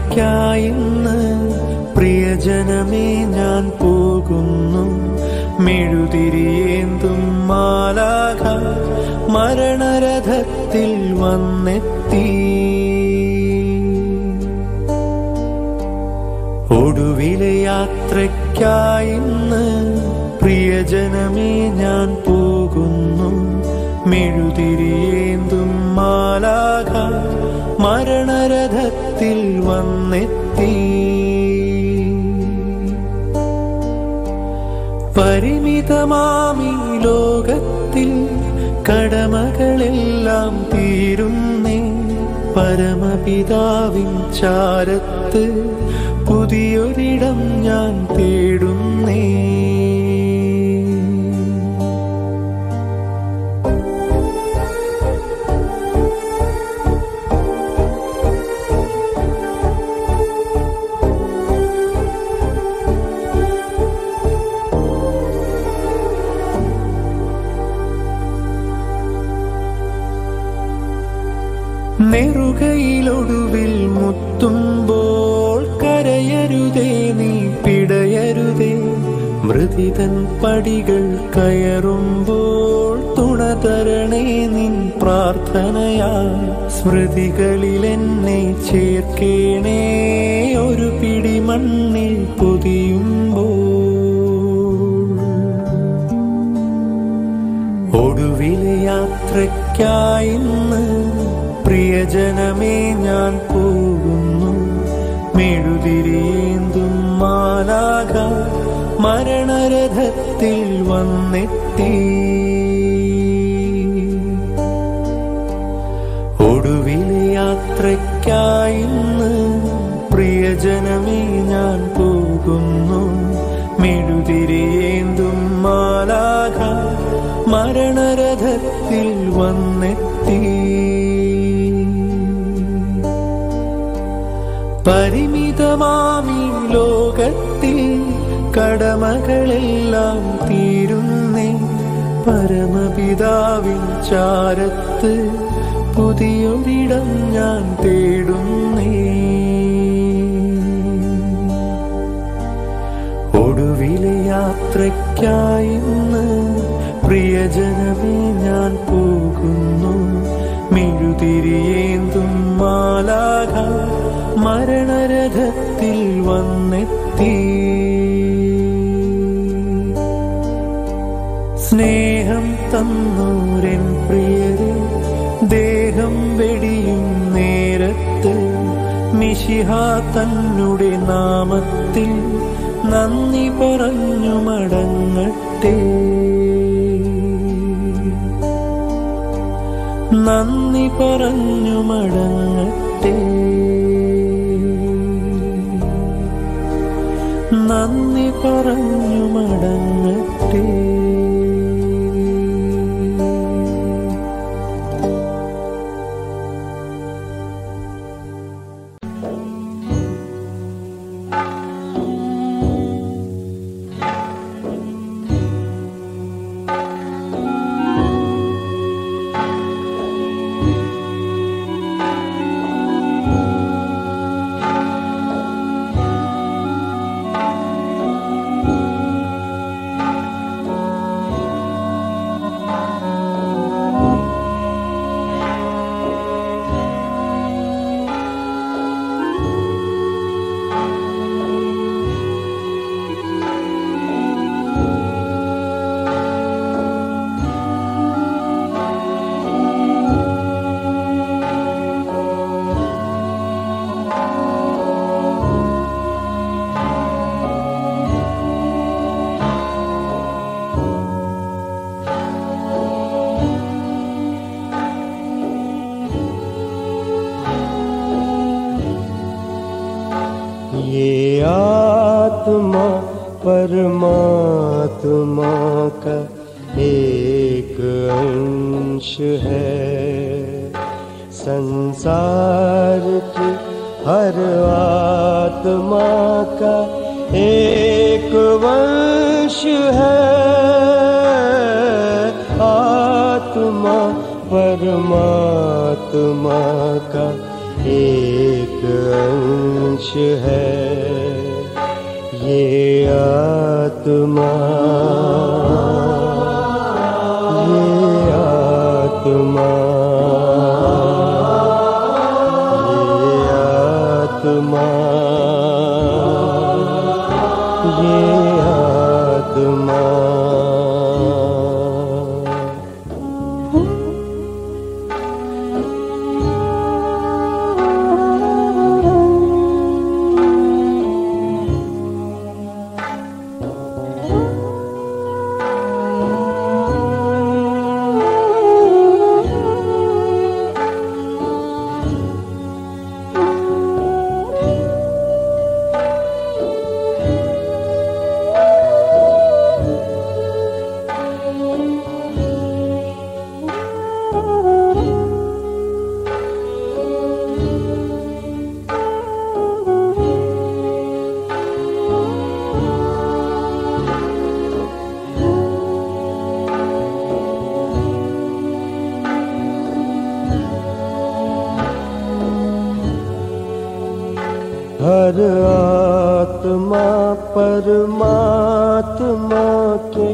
യാത്രയ്ക്കായിന്ന് പ്രിയജനമേ ഞാൻ പോകുന്നു. മെഴുതിരിയേന്തും മാലാഖ മരണരഥത്തിൽ വന്നെത്തി. ഒടുവിലെ യാത്രയ്ക്കായിന്ന് പ്രിയജനമേ ഞാൻ പോകുന്നു. മെഴുതിരിയേന്തും മാലാഖ മരണരഥത്തിൽ വന്നെത്തി. പരിമിതമാമീ ലോകത്തിൽ കടമകളെല്ലാം തീരുന്നേ. പരമപിതാവിൻ ചാരത്ത് പുതിയൊരിടം ഞാൻ തേടുന്നേ. നെറുകയിലൊടുവിൽ മുത്തുമ്പോൾ കരയരുതേ, നീ പിടയരുതേ. മൃതിതൻ പടികൾ കയറുമ്പോൾ തുണ തരണേ നിൻ പ്രാർത്ഥനയാ. സ്മൃതികളിൽ എന്നെ ചേർക്കേണേ, ഒരു പിടി മണ്ണിൽ പൊതിയുമ്പോൾ. ഒടുവിലെ യാത്രയ്ക്കായിന്ന് പ്രിയജനമേ ഞാൻ പോകുന്നു. മെഴുതിരിയേന്തും മാലാഖ മരണരഥത്തിൽ വന്നെത്തി. ഒടുവിലെ യാത്രയ്ക്കായിന്ന് പ്രിയജനമേ ഞാൻ പോകുന്നു. മെഴുതിരിയേന്തും മാലാഖ മരണരഥത്തിൽ വന്നെത്തി. പരിമിതമാമീ ലോകത്തിൽ കടമകളെല്ലാം തീരുന്നേ. പരമപിതാവിൻ ചാരത്ത് പുതിയൊരിടം ഞാൻ തേടുന്നേ. ഒടുവിലെ യാത്രയ്ക്കായിന്ന് പ്രിയജനമേ ഞാൻ പോകുന്നു. മെഴുതിരിയേന്തും മാലാഖ മരണരഥത്തിൽ വന്നെത്തി. സ്നേഹം തന്നോരൻ പ്രിയരെ ദേഹം വെടിയും നേരത്ത് മിശിഹാ തന്നുടെ നാമത്തിൽ നന്ദി പറഞ്ഞു മടങ്ങട്ടെ. നന്ദി പറഞ്ഞു മടങ്ങട്ടെ. നന്ദി പറഞ്ഞു മടങ്ങട്ടെ. ये आत्मा परमात्मा का एक अंश है। संसार की हर आत्मा का एक वंश है। आत्मा परमात्मा का एक अंश है ये आत्मा, ये आत्मा, ये आत्मा, ये आत्मा। हर आत्मा परमात्मा के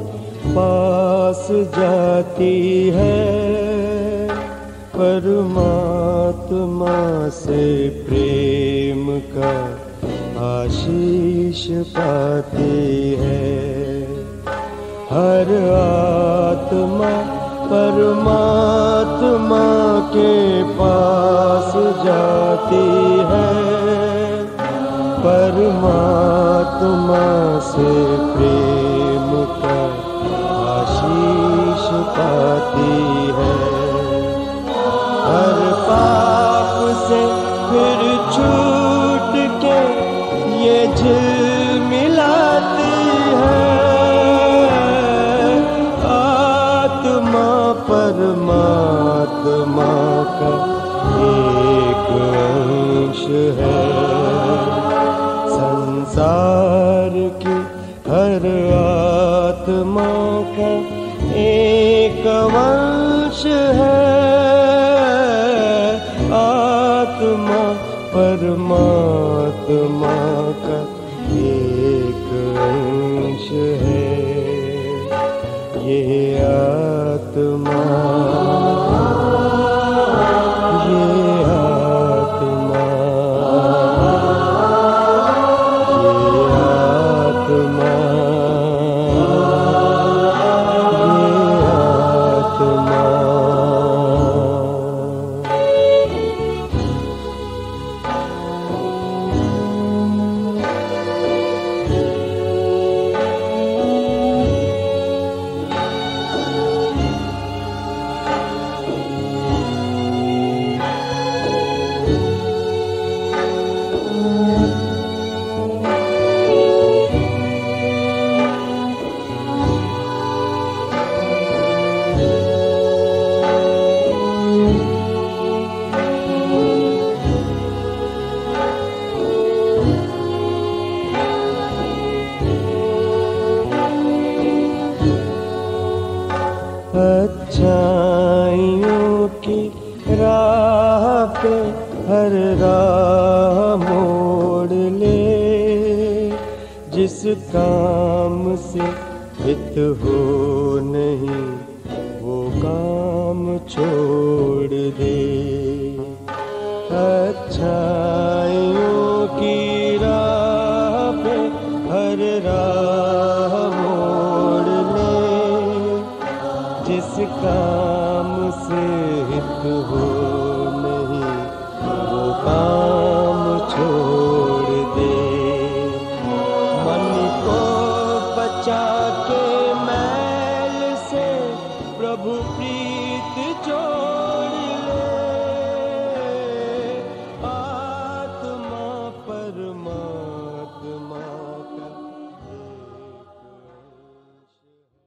पास जाती है, परमात्मा से प्रेम का आशीष पाती है। हर आत्मा परमात्मा के पास जाती है, परमात्मा से प्रेम का आशीष पाती है। हर पाप से फिर छूट के ये झिलमिलाती है, आत्मा परमात्मा का एक अंश है। संसार की हर आत्मा का एक अंश है, आत्मा परमात्मा का एक अंश है ये आत्मा, ये आत्मा, अच्छाइयों की राह पे हर राह मोड़ ले, जिस काम से हित हो नहीं वो काम छोड़ दे। अच्छाइयों की राह पे हर राह मोड़ ले, जिस काम से हित हो नहीं वो काम छोड़ दे। मन को बचा के मैल से प्रभु प्रीत जोड़ ले, आत्मा परमात्मा का एक अंश है।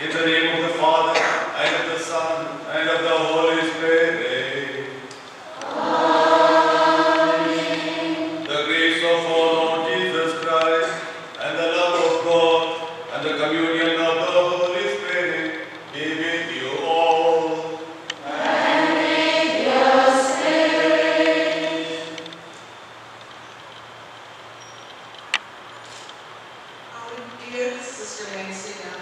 In the name of the Father, and of the Son, and of the Holy Spirit. Amen. The grace of our Lord Jesus Christ, and the love of God, and the communion of the Holy Spirit be with you all. Our dear Sister Mencina,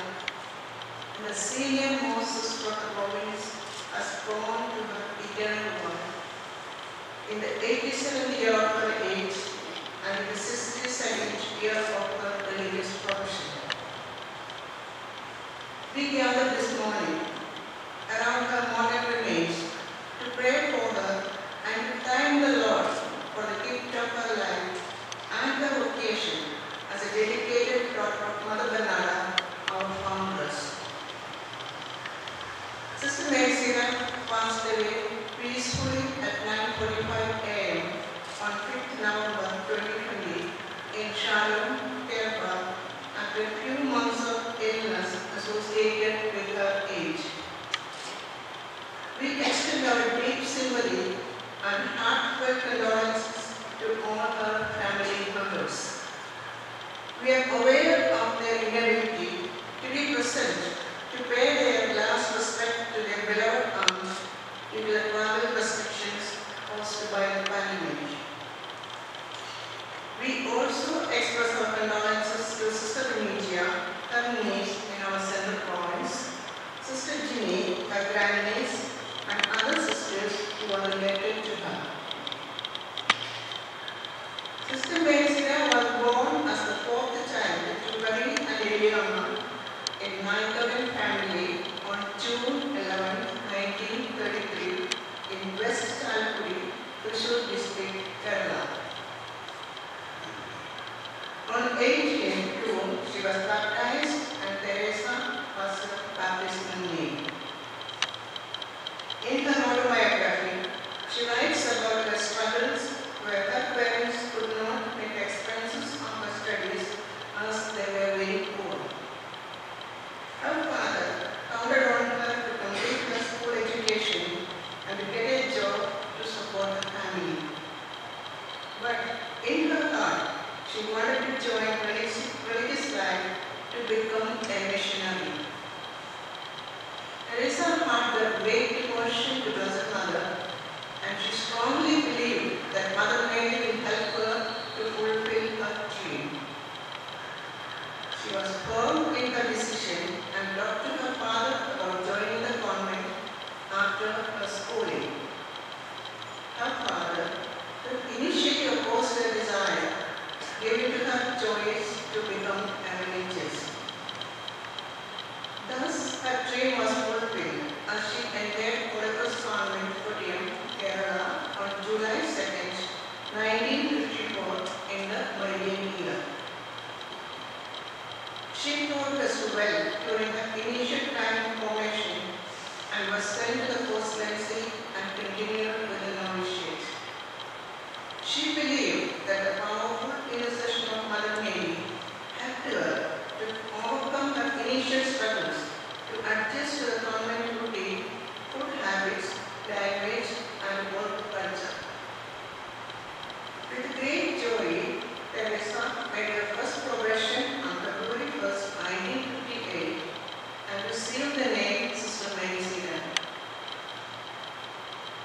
the senior Moses from the province, has gone to her eternal one. In the 87th year of her age and in the 62nd year of her religious profession. We gather this morning around her modern remains to pray for her and to thank the Lord for the gift of her life and her vocation as a dedicated daughter of Mother Bernarda, our foundress. Sister Mencina passed away peacefully at 9:45 a.m. on 5th November 2020 in Shalom, Kerala, after a few months of illness associated with her age. We extend our deep sympathy and heartfelt condolences to all her family members. We are aware of their inability to be present to pay their last respect to their beloved aunt due to the travel restrictions caused by the pandemic. We also express our condolences to Sister Remigia, her niece in our central province, Sister Ginny, her grandniece, and other sisters who are related to her. Sister Mencina was born as the fourth child to Marie and Eliana in Naikavan family on June 11, 1933 in West Chalapudi, Thrissur district, Kerala. On 18th June, she was baptized and Teresa was her baptismal name. In her autobiography, she writes about her struggles where her parents could not make expenses on her studies as they were very poor. Her father counted on her to complete her school education and to get a job to support the family. But in her heart, she wanted to join religious life to become a missionary. Teresa had the great devotion to Blessed Mother, and she strongly believed that Mother Mary will help her to fulfill her dream. She was firm in her decision and talked to her father about joining the convent after her schooling. Her father took initiative to oppose her desire, giving to her choice to become a religious. Thus, her dream was fulfilled as she entered Olympus Convent, Kottayam, Kerala on July 2nd, 1954 in the Meridian year. She taught us well during her initial time of formation and was sent to the postulancy and continued with the novitiate. She believed that the powerful intercession of Mother Mary helped her to overcome her initial struggles to adjust to the convent routine, food habits, language, and work culture. With great joy, Teresa made her first progression on February 1st, 1958 and received the name Sister Mencina.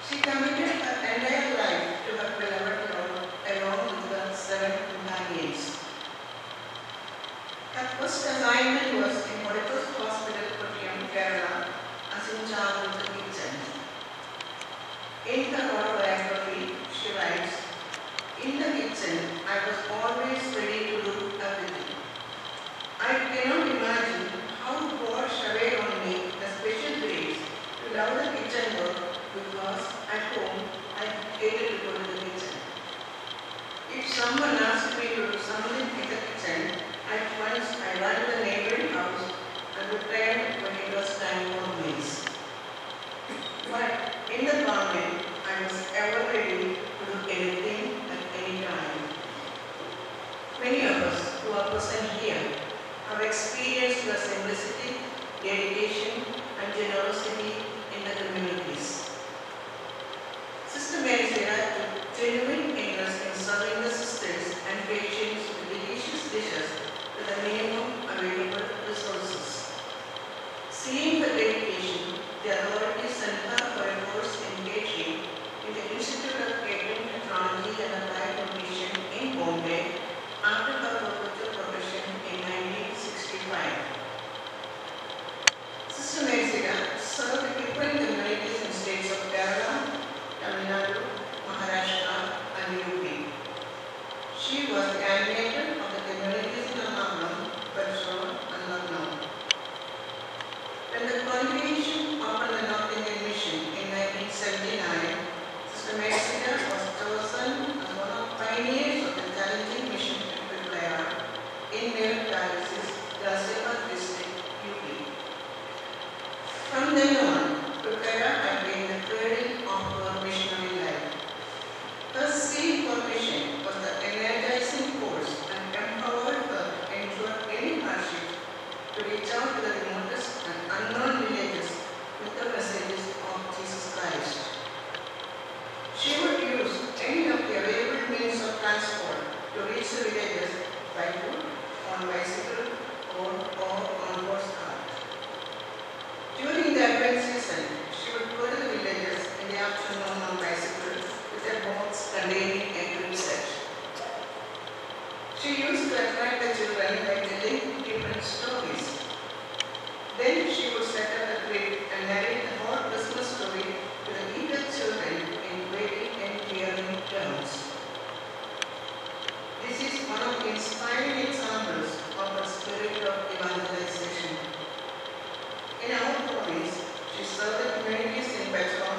She committed her entire life to her beloved Lord along with her 7 companions. Her first assignment was in Olympus Hospital, Kottayam, Kerala, as in charge of the kitchen. In her autobiography, she writes, "In the kitchen, I was always ready to do everything. I cannot imagine how God showered on me the special grace to love the kitchen work because at home I hated to go to the kitchen. If someone asked me to do something in the kitchen, at once I ran to the neighboring house and returned when it was time for meals. But in the convent, I was ever ready to do anything at any time." Many of us who are present here have experienced the simplicity, dedication, and generosity in the communities. Sister Mary Sarah took genuine interest in serving the sisters and patients with delicious dishes with the minimum available resources. Seeing the dedication, the authorities sent her for a course in catering in the Institute of Catering Technology and Applied Nutrition in Bombay after her perpetual profession in 1965. Sister Mary Sarah served different communities in states of Kerala, Tamil Nadu, Maharashtra, and UP. She was the animator of the communities in Ernakulam, Petrol, and Lucknow. When the congregation opened the North Indian Mission in 1979, Sister Mary Sarah was chosen as one of the pioneers of the challenging mission to Tripura in Meerut Diocese, Ghaziabad district, UP. From then on, Tripura had been the cradle of her missionary life. Her zeal for mission was the energizing force and empowered her to endure any hardship to reach out to the remotest and unknown villages with the messages of Jesus Christ. She would use any of the available means of transport to reach the villages by foot, on bicycle, or on horse-cart. During the Advent season, she would go to the villages in the afternoon on bicycle with a box containing a good set. She used to attract the children by telling different stories. Then she would set up a crib and narrate the whole Christmas story to the eager children in very endearing terms. This is one of the inspiring examples of her spirit of evangelization. In our province, she served the communities in Petrol,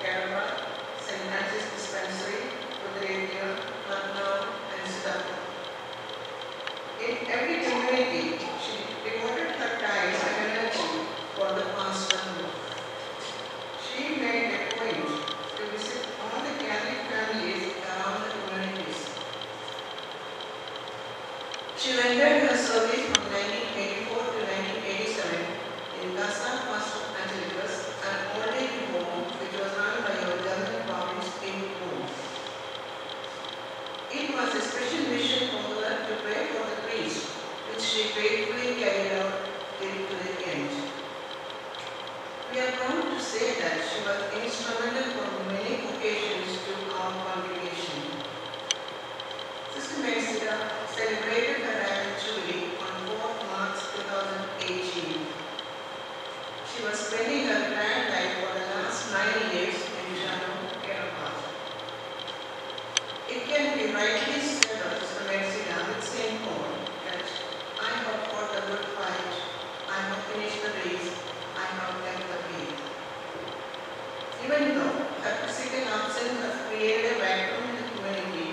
Kerala, St. Francis Dispensary, Rudradia, Lucknow, and Siddhartha. In every community, she devoted her time and energy for the pastoral work. She made a point to visit all the Catholic families around the communities. She rendered her service from 1984 to 1987 in Casa Pastor Angelicus, an old age home which was run by our German province in Rome. It was a special mission for her to pray for the priest, which she faithfully carried out till to the end. We are proud to say that she was instrumental for many occasions to our congregation. Sister Mary Sarah celebrated her annual jubilee on 4th March 2018. She was spending her grand life for the last 9 years in Jhannu, Kerala. It can be rightly said of Sister Mary Sarah with St. Paul that I have fought a good fight, I have finished the race, I have kept the faith. Even though her physical absence has created a vacuum in the community,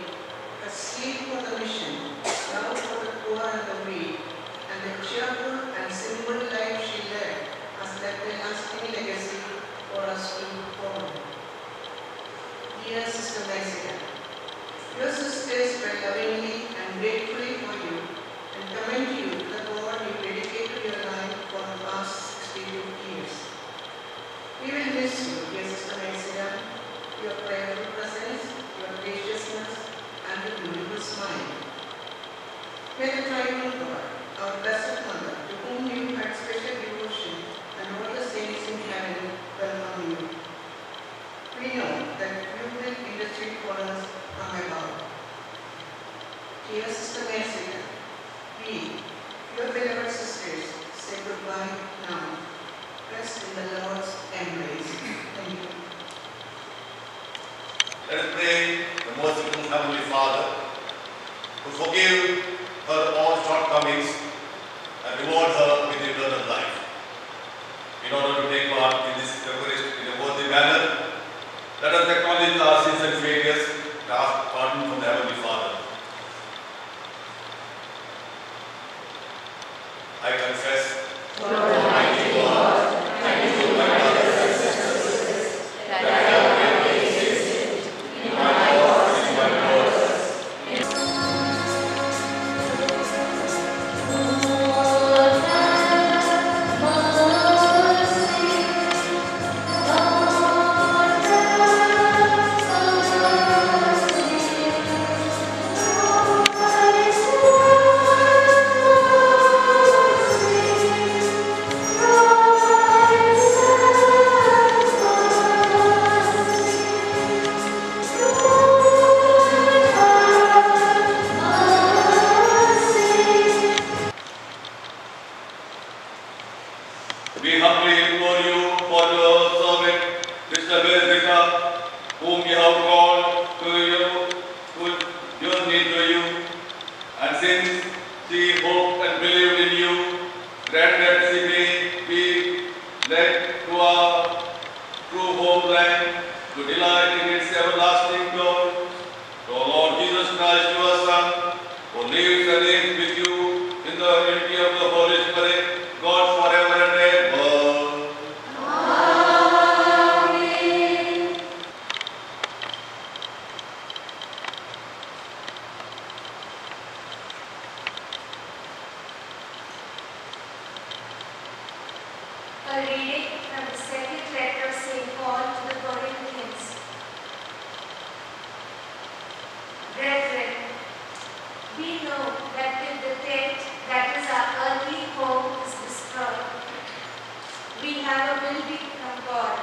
her zeal for the mission, love for the poor and the weak, and the cheerful and simple life she led has left a lasting legacy for us to follow. Dear Sister Mary Sarah, your sisters pray lovingly and gratefully for you and commend you to the God you dedicated your life for the past 62 years. We will miss you, dear Sister Mary Sarah, your prayerful presence, your graciousness, and your beautiful smile. May the Triune God, our Blessed Mother, to whom you had special devotion, and all the saints in heaven welcome you. We know that you will intercede for us from above. Dear Sister Mary Sarah, we, your beloved sisters, say goodbye now. Rest in the Lord's embrace. Thank you. Let us pray the merciful Heavenly Father to forgive her all shortcomings and reward her with eternal life. In order to take part in this Eucharist in a worthy manner, let us acknowledge our sins and failures and ask pardon from the Heavenly Father. I confess, Almighty God, and to my brothers and sisters, that I have greatly sinned in my thoughts and my words. Oh, she hoped and believed in you. Grant that she may be led to a true homeland, to delight in its everlasting joy. O Lord Jesus Christ, your Son, who lives and reigns with you in the unity of the Holy Spirit, God forever and ever. Amen. A reading from the second letter of St. Paul to the Corinthians. Brethren, we know that if the tent that is our earthly home is destroyed, we have a building from God,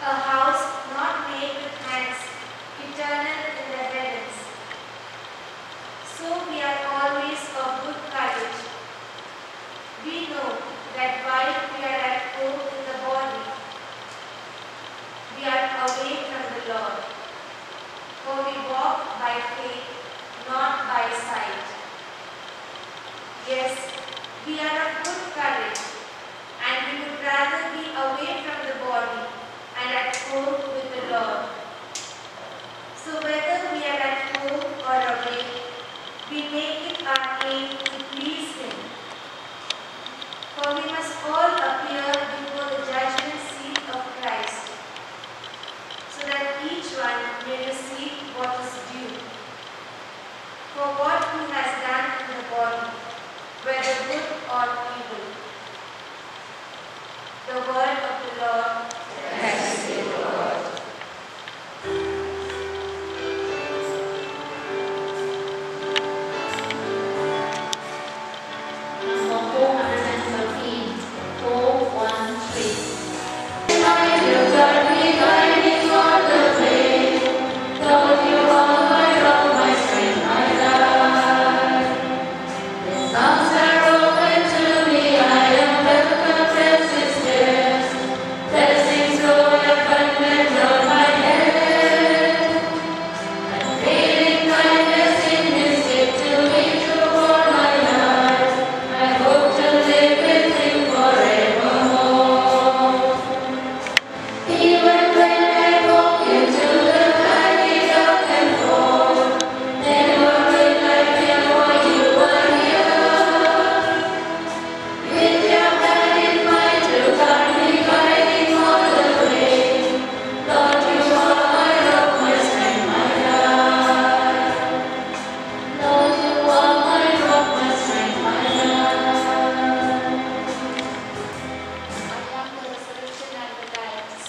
a house not made with hands, eternal in the heavens. So we are always of good courage. We know that while we are at home in the body, we are away from the Lord. For we walk by faith, not by sight. Yes, we are of good courage, and we would rather be away from the body and at home with the Lord. So whether we are at home or away, we make it our aim to please Him. For we must all appear before the judgment seat of Christ, so that each one may receive what is due for what he has done in the body, whether good or evil. The word of the Lord. Thanks be to God. Number 413, 413.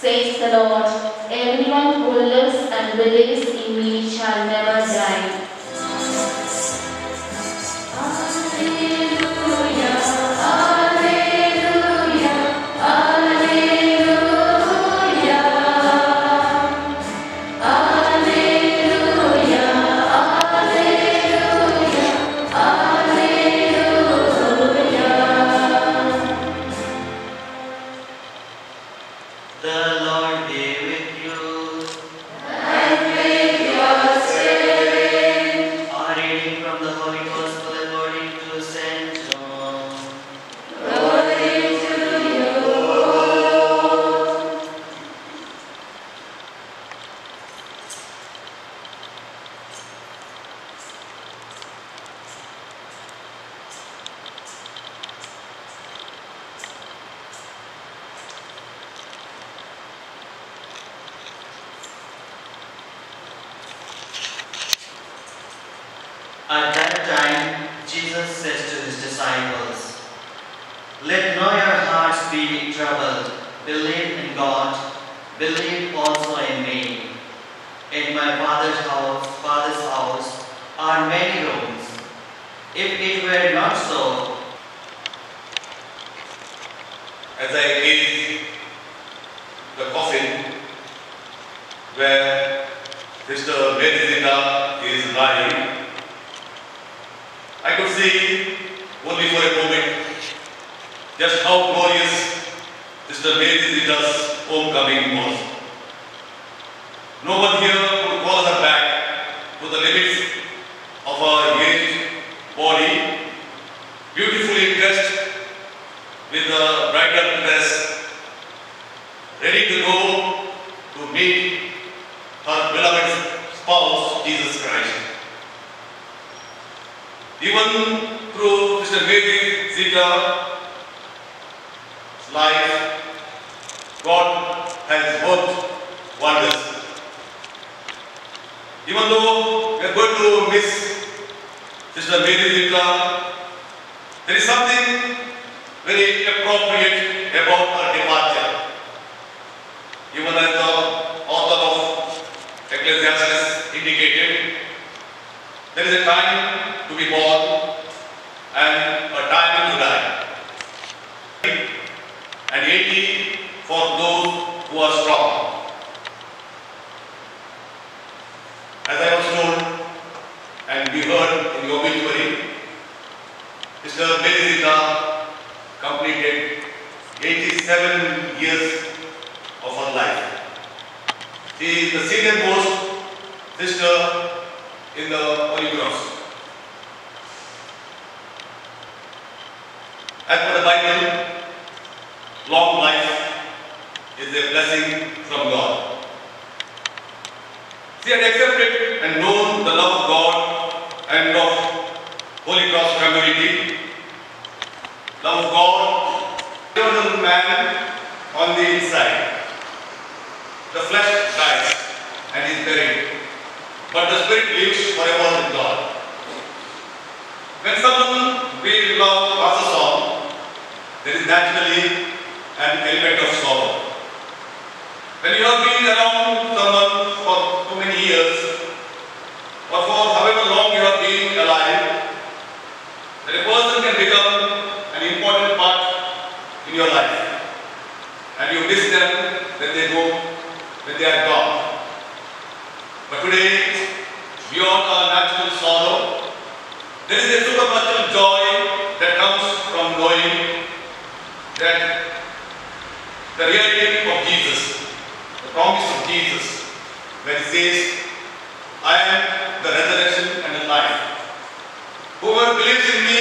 Says the Lord, everyone who lives and believes in me shall never die. Alleluia, alleluia, alleluia. Alleluia, alleluia, alleluia. The Lord be with you. And with your spirit. A reading from the Holy Gospel according to St. John. Glory to you. At that time, Jesus says to his disciples, "Let not your hearts be troubled. Believe in God. Believe also in me. In my Father's house are many rooms. If it were not so, As I gaze the coffin where Sister Benedicta is lying, I could see only for a moment just how glorious Sister Benedicta's homecoming was. No one here could call her back to the limits of her age, through Sister Mary Zita's life, God has worked wonders. Even though we are going to miss Sister Mary Zita, there is something very appropriate about her departure. Even as the author of Ecclesiastes indicated, there is a time to be born and a time to die. And 80 for those who are strong. As I was told and we heard in the obituary, Mr. Mary Zita completed 87 years of her life. She is the senior most sister in the Holy Cross. As per the Bible, long life is a blessing from God. She had accepted and known the love of God and of Holy Cross community. Love of God, eternal man on the inside. The flesh dies and is buried, but the spirit lives forever with God. When someone we love passes on, there is naturally an element of sorrow. When you have been around someone for too many years, or for however long you have been alive, then a person can become an important part in your life, and you miss them when they are gone. But today, beyond our natural sorrow, there is a supernatural joy that comes from knowing that the reality of Jesus, the promise of Jesus, when he says, I am the resurrection and the life. Whoever believes in me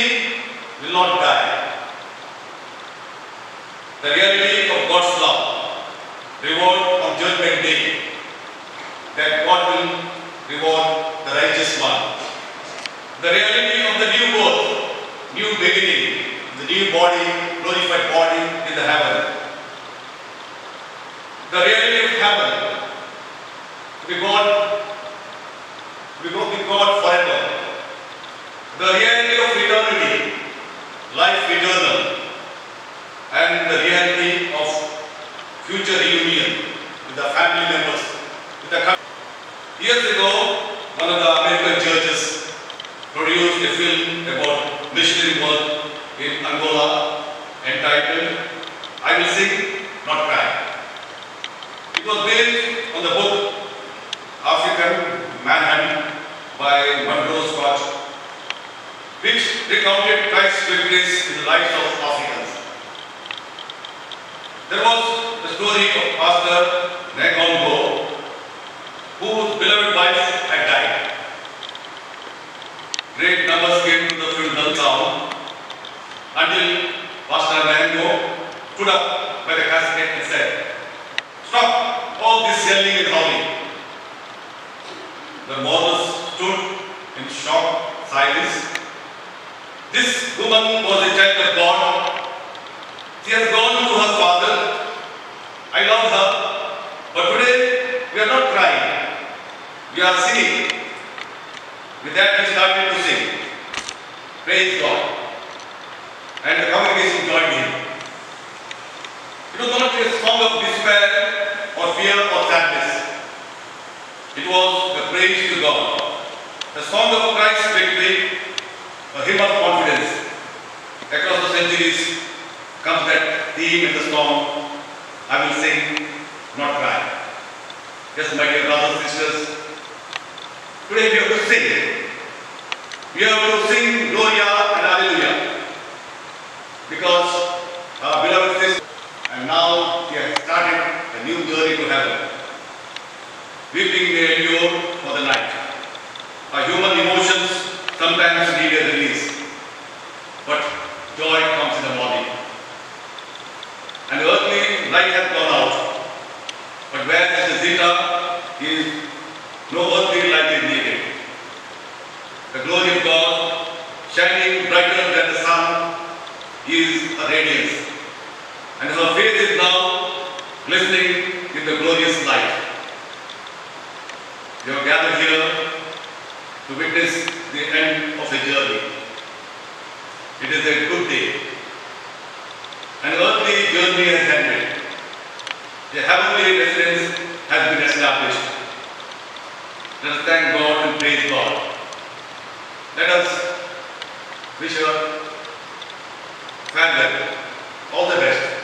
will not die. The reality of God's love, reward of judgment day, that God will reward the righteous one. The reality of the new birth, new beginning, the new body, glorified body in the heaven. The reality of heaven, to be God, we go with God forever. The reality of eternity, life eternal, and the reality of future reunion with the family members. Years ago, one of the American churches produced a film about missionary work in Angola entitled, I Will Sing, Not Cry. It was based on the book African Manhunt by Monroe Scott, which recounted Christ's victories in the lives of Africans. There was the story of Pastor Negongo, whose beloved wife had died. Great numbers came to the funeral town until Pastor Negongo stood up by the casket and said, "Stop all this yelling and howling." The mourners stood in shocked silence. This woman was a child of God. She has gone to her father. I love her. But today, we are not crying. We are singing. With that, we started to sing. Praise God. And the congregation joined in. It was not a song of despair or fear or sadness. It was a praise to God. The song of Christ's victory, a hymn of confidence. Across the centuries comes that theme in the song, I will sing, not cry. Yes, my dear brothers and sisters, today we have to sing. We have to sing Gloria and Hallelujah. Because our beloved sister, and now we have started a new journey to heaven. Weeping may endure for the night. Our human emotions sometimes need a release, but joy comes in the morning. And the earthly light has gone out, but where Sister Zita is, no earthly light is needed. The glory of God shines brighter than the sun. He is a radiance. And her face is now glistening in the glorious light. We have gathered here to witness the end of a journey. It is a good day. An earthly journey has ended. A heavenly residence has been established. Let us thank God and praise God. Let us wish her farewell. All the best.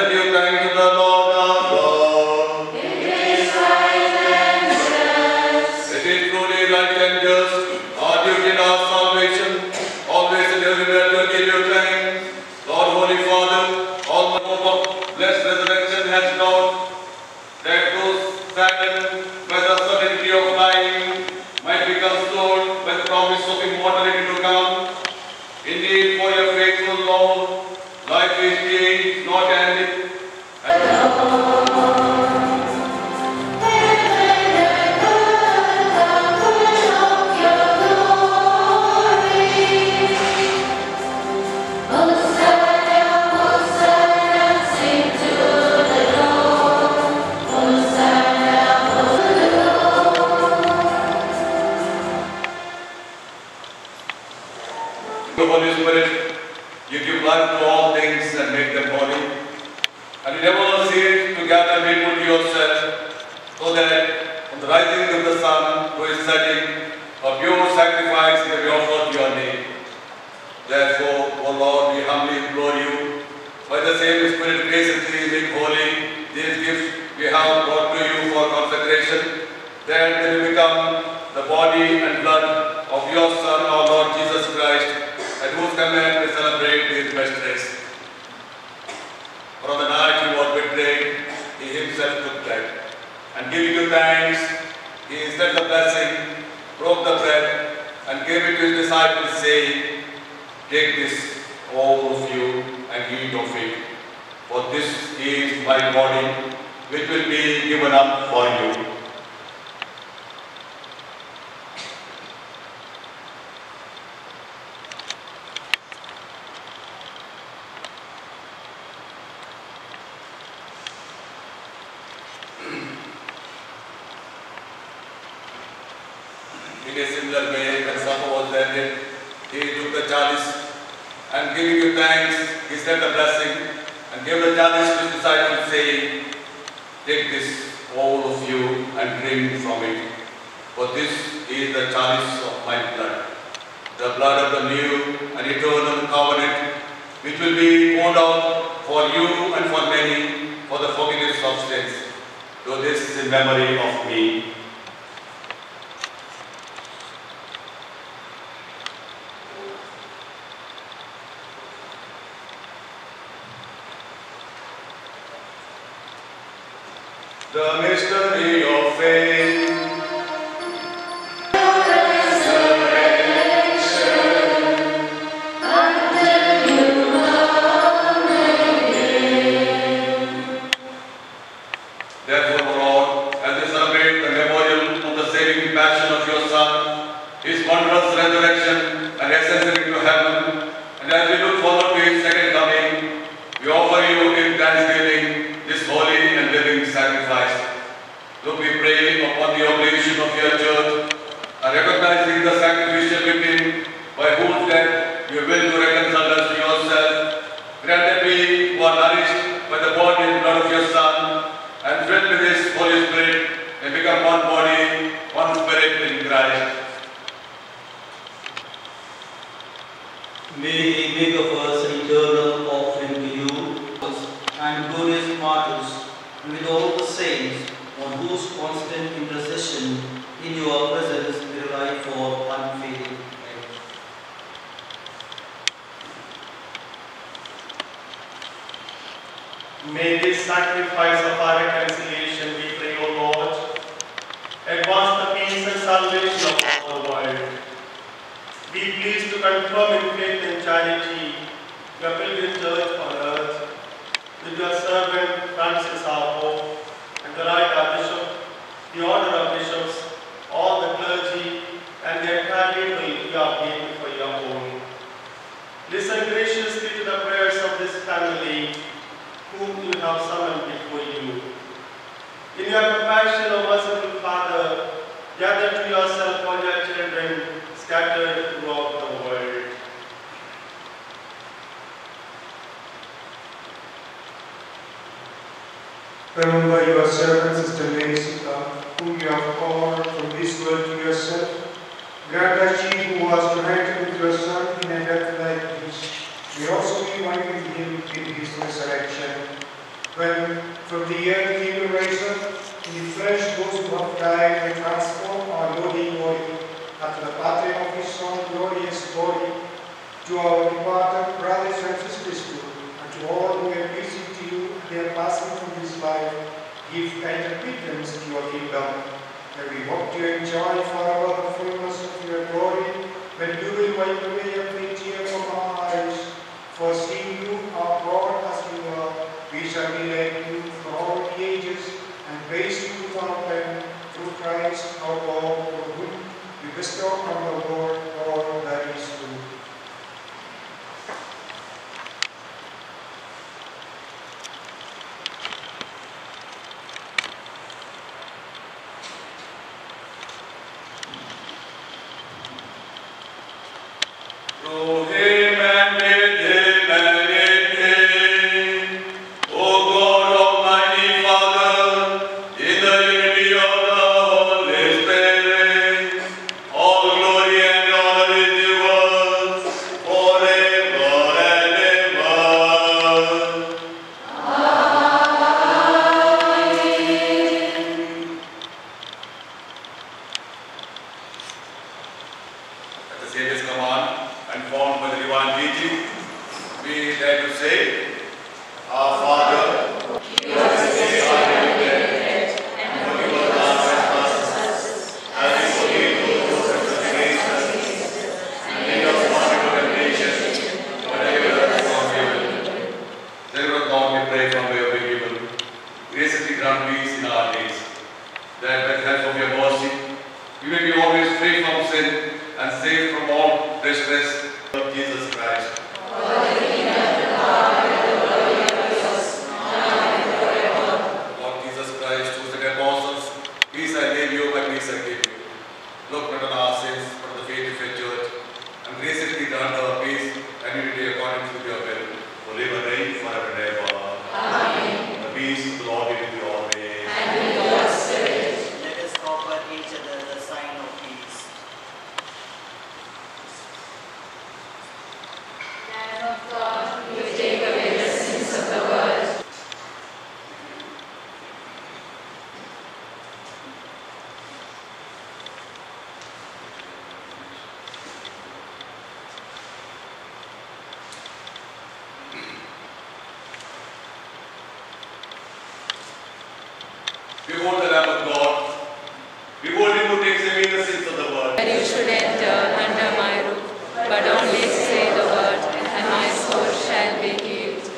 Let's give thanks to the Lord our God. It is truly right and just, our duty and our salvation, always and everywhere to give you thanks. Lord, Holy Father, all the hope of blessed resurrection has dawned, that those saddened by the certainty of dying might become stored by the promise of immortality to come. Indeed, for your faithful Lord, life is changed, not ended. The Holy Spirit, you give life to all things and make them holy. And you never cease to gather people to yourself, so that on the rising of the sun to its setting, a pure sacrifice may be offered to your name. Therefore, O Lord, we humbly implore you, by the same Spirit graciously make holy these gifts we have brought to you for consecration, that they will become the body and blood of your Son, our Lord Jesus Christ, at whose command we celebrate these mysteries. For on the night he was betrayed, he himself took bread, and giving you thanks, he said the blessing, broke the bread, and gave it to his disciples, saying, "Take this, all of you, and eat of it, for this is my body, which will be given up for you." In a similar way, when supper was ended, he took the chalice, and giving you thanks, he said the blessing, and gave the chalice to his disciples, saying, "Take this, all of you, and drink from it, for this is the chalice of my blood, the blood of the new and eternal covenant, which will be poured out for you and for many for the forgiveness of sins. Do this in memory of me." The mystery of faith. Therefore, Lord, as we celebrate the memorial of the saving passion of your Son, his wondrous resurrection and ascension into heaven, and as we look forward to his second coming, we offer you in thanksgiving this holy and living sacrifice. Look, we pray upon the oblation of your church, and recognizing the sacrificial victim by whose death you will to reconcile us to yourself, grant that we who are nourished by the body and blood of your Son, and filled with his Holy Spirit, may become one body, one spirit in Christ. May he make of us an eternal offering to you, and glorious martyrs, and with all the saints, on whose constant intercession in your presence we rely for unfailing help. May this sacrifice of our reconciliation, we pray, O Lord, advance the peace and salvation of all the world. Be pleased to confirm in faith and charity your pilgrim church on earth, with your servant Francis our Pope, and the right Archbishop, the order of bishops, all the clergy, and the entire people you have given for your own. Listen graciously to the prayers of this family, whom you have summoned before you. In your compassion, O merciful Father, gather to yourself all your children scattered throughout the world. Remember your servant, Sister Mary Sita, whom you have called from this world to yourself. Grant that she who was united with your Son in a death like this may also be united with him in his resurrection. when from the earth he will raise up in the flesh those who have died and transform our lowly body after the pattern of his own glorious body, to our departed brothers and sisters too, and to all who have listened to you and they are passing from this life, give kind admittance to your kingdom. And we hope to enjoy forever the fullness of your glory, when you will wipe away every tear from our eyes. For seeing you, our God, as you are, we shall be like you for all the ages, and praise you without end, through Christ our Lord, for whom you bestow on the world all that is good. Through him and with him and in him, O God, Almighty Father, in the unity of the Holy Spirit, all glory and honor is yours forever and ever. At the Savior's command and formed by the divine teaching, we dare to say, Our Father, who art in heaven, and forgive us our trespasses, as we forgive those who trespass against us, and lead us not into temptation, but deliver us from evil. Deliver us, Lord, we pray, from every evil. Graciously grant peace in our days, that by the help of your mercy, we may be always free from sin and saved from all distress of Jesus Christ. Lord Jesus Christ, who said to the apostles, peace I leave you, my peace I give you. Look not on our sins, but on the faith of your church, and graciously grant our peace and unity according to your will, who live and reign forever and ever. Amen. The peace of the Lord be with you always. And with your spirit. Let us offer each other the sign of peace. Lamb of God, you take away the sins of the world. Behold the Lamb of God. Behold him who takes away the sins of the world. But you should enter under my roof, but only say the word, and my soul shall be healed.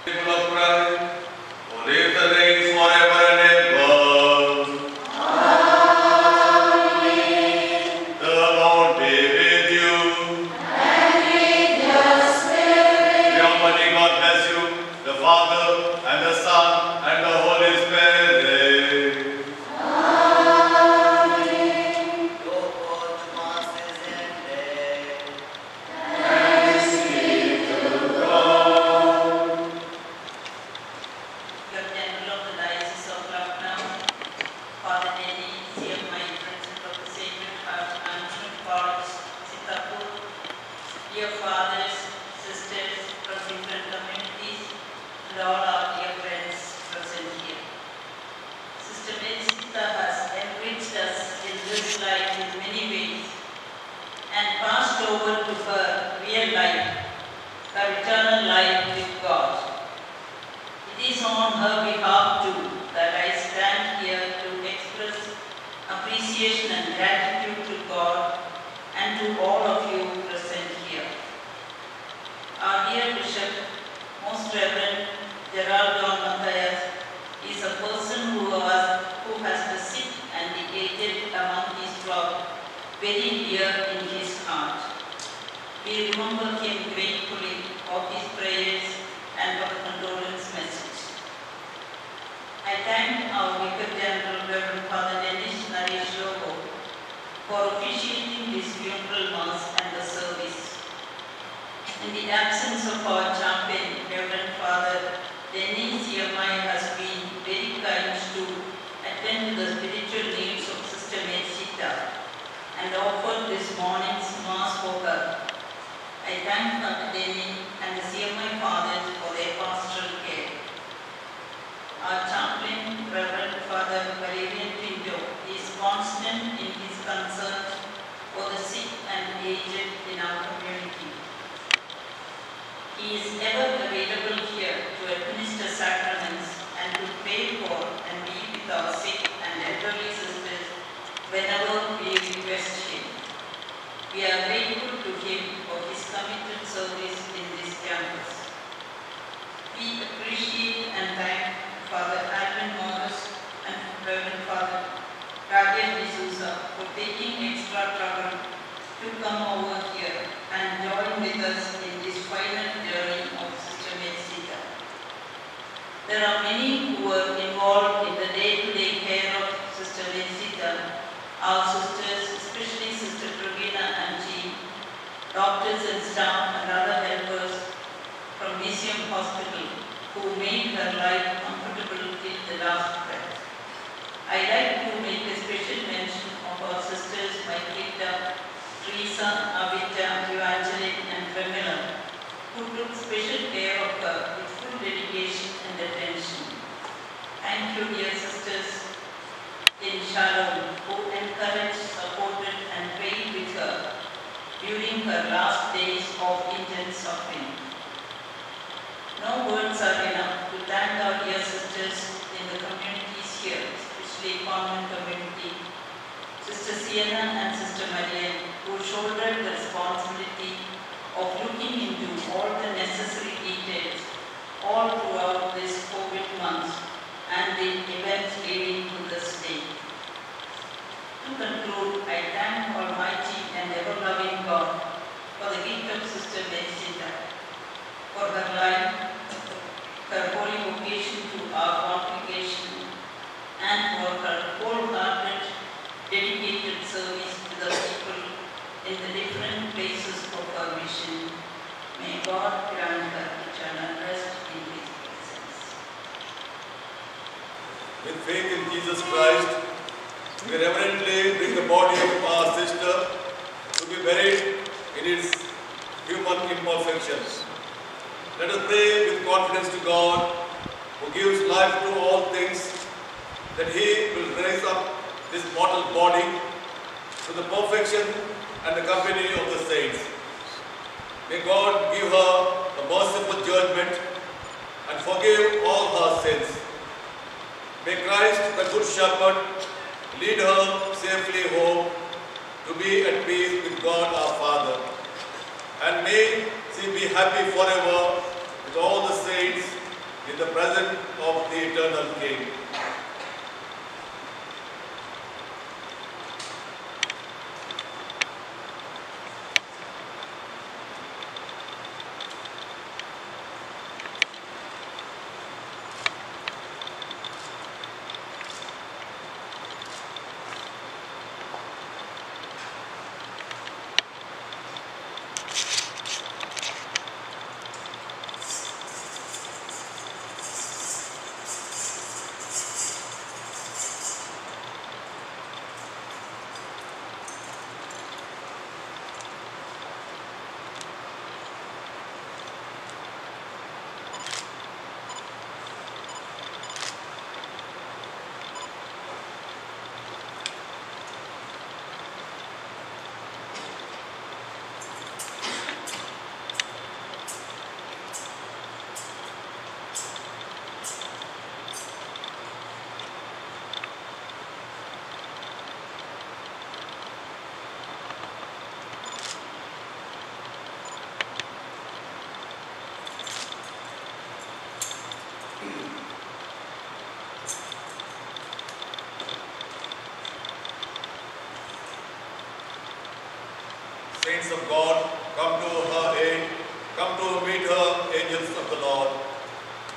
People of Christ, who live the reigns forever and ever. Amen. The Lord be with you. And with your spirit. The Almighty God bless you, the Father, and the Son, and the Holy Spirit. Amen. Your word to Mass is ended. Thanks be to God. Your General of the Diocese of Lucknow, Father Denny, CMI, Principal of the Sacred Heart, Anshul College, Sitapur, dear fathers, sisters from different communities, and all our dear friends present here. Sister Metzita has enriched us in this life in many ways and passed over to her real life, her eternal life with God. It is on her behalf too that I stand here to express appreciation and gratitude to God and to all of you present here. Our dear Bishop, Most Reverend Gerald John Matthias, is a person who has the sick and the aged among his flock very dear in his heart. We remember him gratefully of his prayers and of the condolence message. I thank our Vicar General Reverend Father Dennis Naresh Lobo for officiating this funeral mass and the service. In the absence of our chaplain, Reverend Father Dennis CMI has been very kind to attend to the spiritual needs of Sister Metzita and offered this morning's mass for her. I thank Father Denny and the CMI fathers for their pastoral care. Our chaplain, Reverend Father Valerian Pinto, is constant in his concern for the sick and aged in our community. He is ever available here to administer sacraments and to pray for and be with our sick and elderly sisters whenever we request him. We are grateful to him for his committed service in this campus. We appreciate and thank Father Alvin Morris and Reverend Father Rajesh D'Souza for taking extra trouble to come over here and join with us in this final journey of Sister Metzita. There are many who are involved in the day-to-day care of Sister Metzita, our sisters, especially Sister Pravina and Jean, doctors and staff and other helpers from Museum Hospital who made her life comfortable till the last breath. I like to make a special mention of our sisters Maitrita, Teresa, Avita, Evangeline, and Pamela, who took special care of her with full dedication and attention. Thank you, dear sisters in Shalom, who encouraged, supported, and prayed with her during her last days of intense suffering. No words are enough to thank our dear sisters in the communities here, especially convent community, Sister Sienna and Sister Marianne, who shouldered the responsibility of looking into all the necessary details all throughout this COVID month and the events leading to this day. To conclude, I thank Almighty and ever-loving God for the gift of Sister Bensinda, for her life, her holy vocation to our congregation, and for her wholehearted, dedicated service to the people in the different places of her mission. May God grant her eternal rest in His presence. With faith in Jesus Christ, we reverently bring the body of our sister to be buried in its human imperfections. Let us pray with confidence to God, who gives life to all things, that He will raise up this mortal body to the perfection and the company of the saints. May God give her a merciful judgment and forgive all her sins. May Christ, the Good Shepherd, lead her safely home to be at peace with God our Father. And may she be happy forever with all the saints in the presence of the eternal King. Saints of God, come to her aid, come to meet her, angels of the Lord.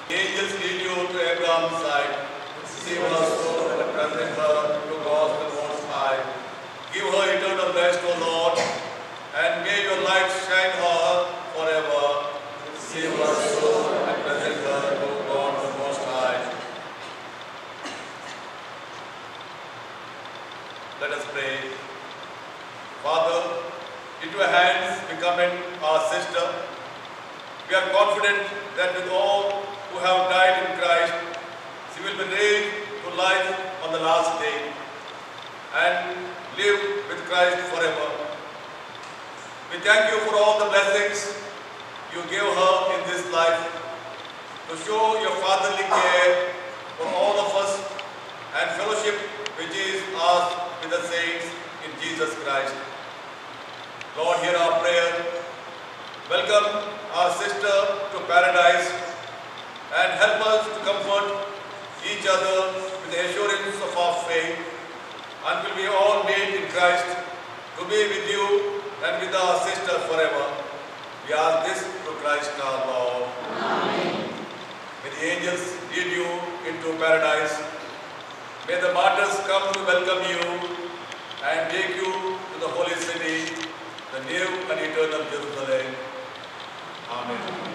The angels lead you to Abraham's side, save her soul and present her to God the Most High. Give her eternal rest, O Lord, and may your light shine her forever. Save her soul and present her to God the Most High. Let us pray. Father, into your hands we commend our sister. We are confident that with all who have died in Christ, she will be raised to life on the last day and live with Christ forever. We thank you for all the blessings you gave her in this life, to show your fatherly care for all of us and fellowship which is ours with the saints in Jesus Christ. Lord, hear our prayer. Welcome our sister to paradise and help us to comfort each other with the assurance of our faith until we all meet in Christ to be with you and with our sister forever. We ask this through Christ our Lord. Amen. May the angels lead you into paradise. May the martyrs come to welcome you and take you to the holy city, the new and eternal Jerusalem. Amen.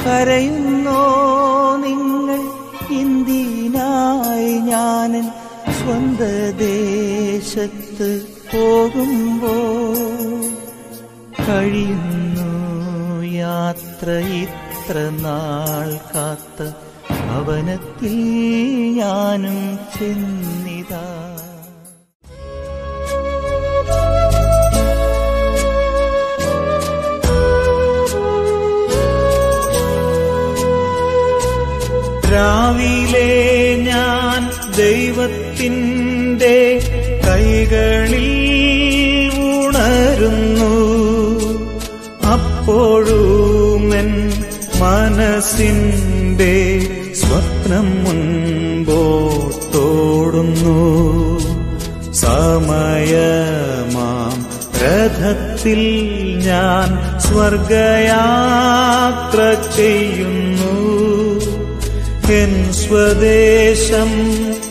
കരയുന്നോ നിങ്ങൾ ഇന്ത്യനായി ഞാനൻ സ്വന്ത ദേശത്ത് പോകുമ്പോൾ കഴിയുന്നു യാത്ര ഇത്ര നാൾ കാത്ത ഭവനത്തിൽ ഞാനും ചെന്നിതാ. രാവിലെ ഞാൻ ദൈവത്തിൻ്റെ കൈകളിൽ ഉണരുന്നു. അപ്പോഴുമെൻ മനസ്സിൻ്റെ സ്വപ്നം മുൻപോട്ടോടുന്നു. സമയമാം രഥത്തിൽ ഞാൻ സ്വർഗയാത്ര ചെയ്യുന്നു. എൻ സ്വദേശം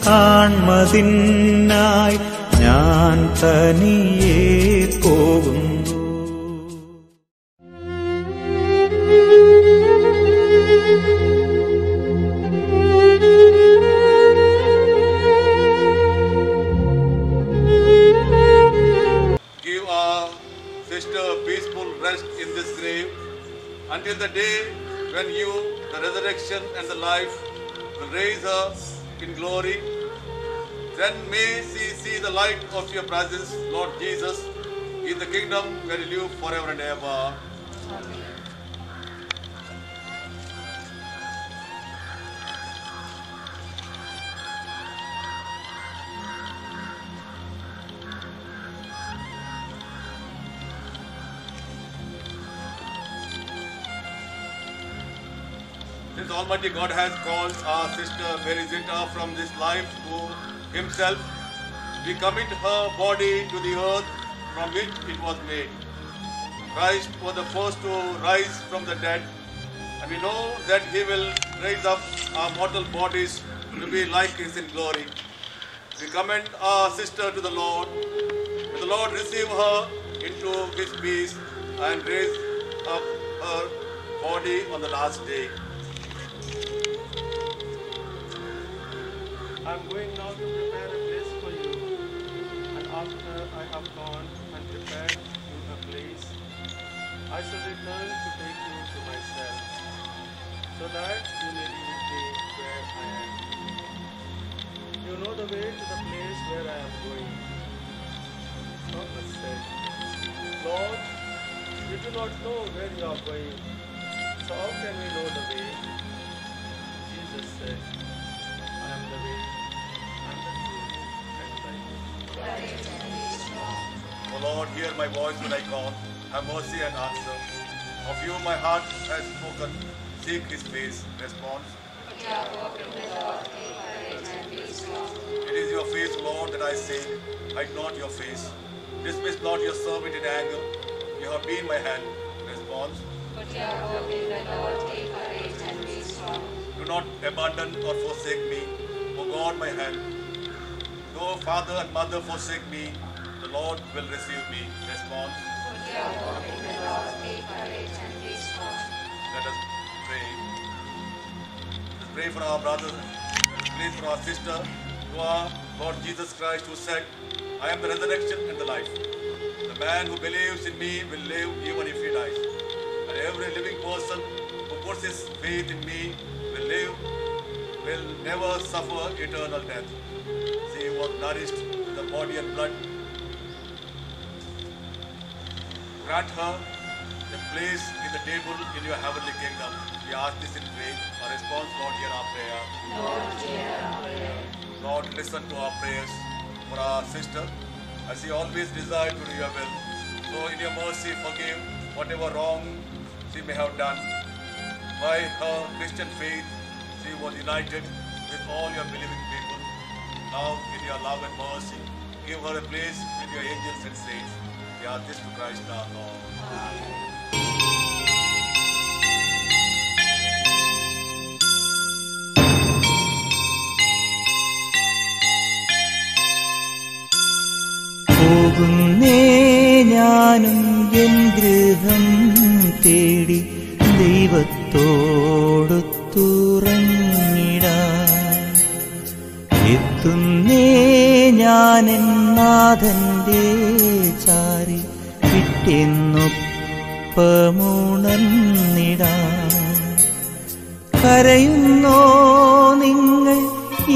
കാൺമതിനായി ഞാൻ തനിയെ പോകുന്നു. Give our sister peaceful rest in this grave until the day when you, the resurrection and the life, will raise her in glory. Then may she see the light of your presence, Lord Jesus, in the kingdom where you live forever and ever. Amen. Since Almighty God has called our sister Mary Zita from this life to Himself, we commit her body to the earth from which it was made. Christ was the first to rise from the dead, and we know that He will raise up our mortal bodies to be like His in glory. We commend our sister to the Lord. May the Lord receive her into His peace and raise up her body on the last day. I am going now to prepare a place for you, and after I have gone and prepared you a place, I shall return to take you to myself, so that you may be with me where I am. You know the way to the place where I am going. Thomas said, Lord, we do not know where you are going, so how can we know the way? Jesus said, I am the way, and the truth, and the life. O Lord, hear my voice when I call. Have mercy and answer. Of you my heart has spoken. Seek His face. Response. Walk in the Lord, take courage and be strong. It is your face, Lord, that I say, hide not your face. Dismiss not your servant in anger. You have been my hand. Response. Put your hope in the Lord, take courage and be strong. Do not abandon or forsake me, O God, my hand. Though father and mother forsake me, the Lord will receive me. Response. Put your hope in the Lord, take courage and be strong. Let us pray. Let us pray for our brothers. Let us pray for our sister, who are Lord Jesus Christ, who said, I am the resurrection and the life. The man who believes in me will live even if he dies. And every living person who puts his faith in me will live, will never suffer eternal death. She was nourished with the body and blood. Grant her a place in the table in your heavenly kingdom. We ask this in faith. Our response, Lord, hear our prayer. Lord, hear our prayer. Lord, listen to our prayers for our sister, as she always desired to do your will. So in your mercy, forgive whatever wrong she may have done. By her Christian faith, she was united with all your believing people. Now, in your love and mercy, give her a place with your angels and saints. We ask this to Christ our Lord. പോകുന്നേ ഞാനും N ഗൃഹം തേടി ദൈവത്തോടൊത്തുറങ്ങിടാൻ. എത്തുന്നേ ഞാനെൻ നാഥന്റെ ചാരി വിട്ടെന്നൊപ്പമുണർന്നിടാൻ. കരയുന്നോ നിങ്ങൾ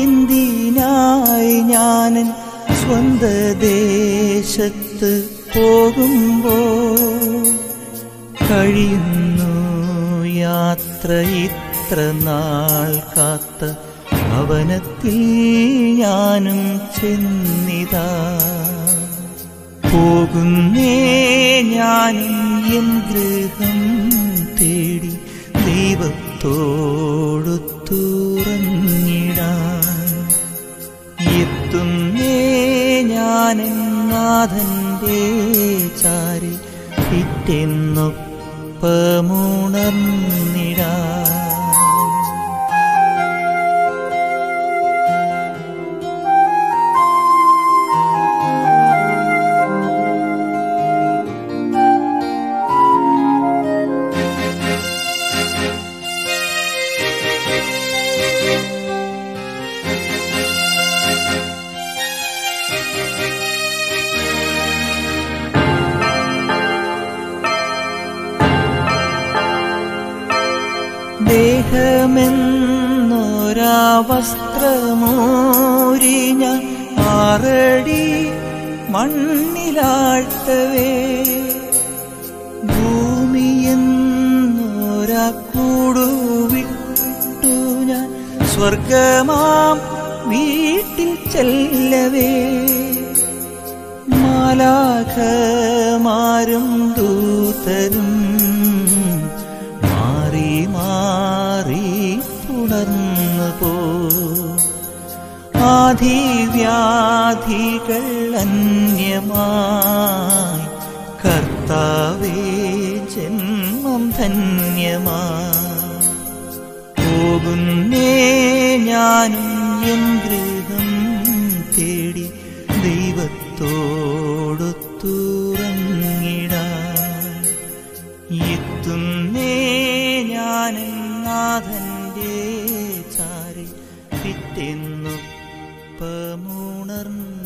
എന്തിനായി ഞാനൻ സ്വന്ത ദേശത്ത് പോകുമ്പോൾ? കഴിയുന്നു യാത്ര ഇത്ര നാൾ കാത്ത ഭവനത്തിൽ ഞാനും ചെന്നിതാ. പോകുന്നേ ഞാനും എൻ ഗൃഹം തേടി ദൈവത്തോടൊത്തുറങ്ങിടാൻ. എത്തുന്നേ ഞാനെൻ നാഥന്റെ ചാരി പിറ്റെന്നൊപ്പമുണർന്നിടാൻ. ദേഹമെന്നൊരാ വസ്ത്രമൂരി ഞാൻ 6 അടി മണ്ണിലാഴ്ത്തവേ, ഭൂമിയെന്നൊരാ കൂടുവിട്ടു ഞാൻ സ്വർഗമാം വീട്ടിൽ ചെല്ലവേ. മാലാഖമാരും ദൂതരും മാറി മാറി പുണർന്നു പോ. ആധിവ്യാധികൾ അന്യമായി കർത്താവേ ജന്മം ധന്യമായി. പോകുന്നേ ഞാനും എൻ ഗൃഹം തേടി ദൈവത്തോടൊത്തുറങ്ങിടാൻ. എത്തുന്നേ ഞാനെൻ നാഥന്റെ ചാരി പിറ്റെന്നൊപ്പമുണർന്നു.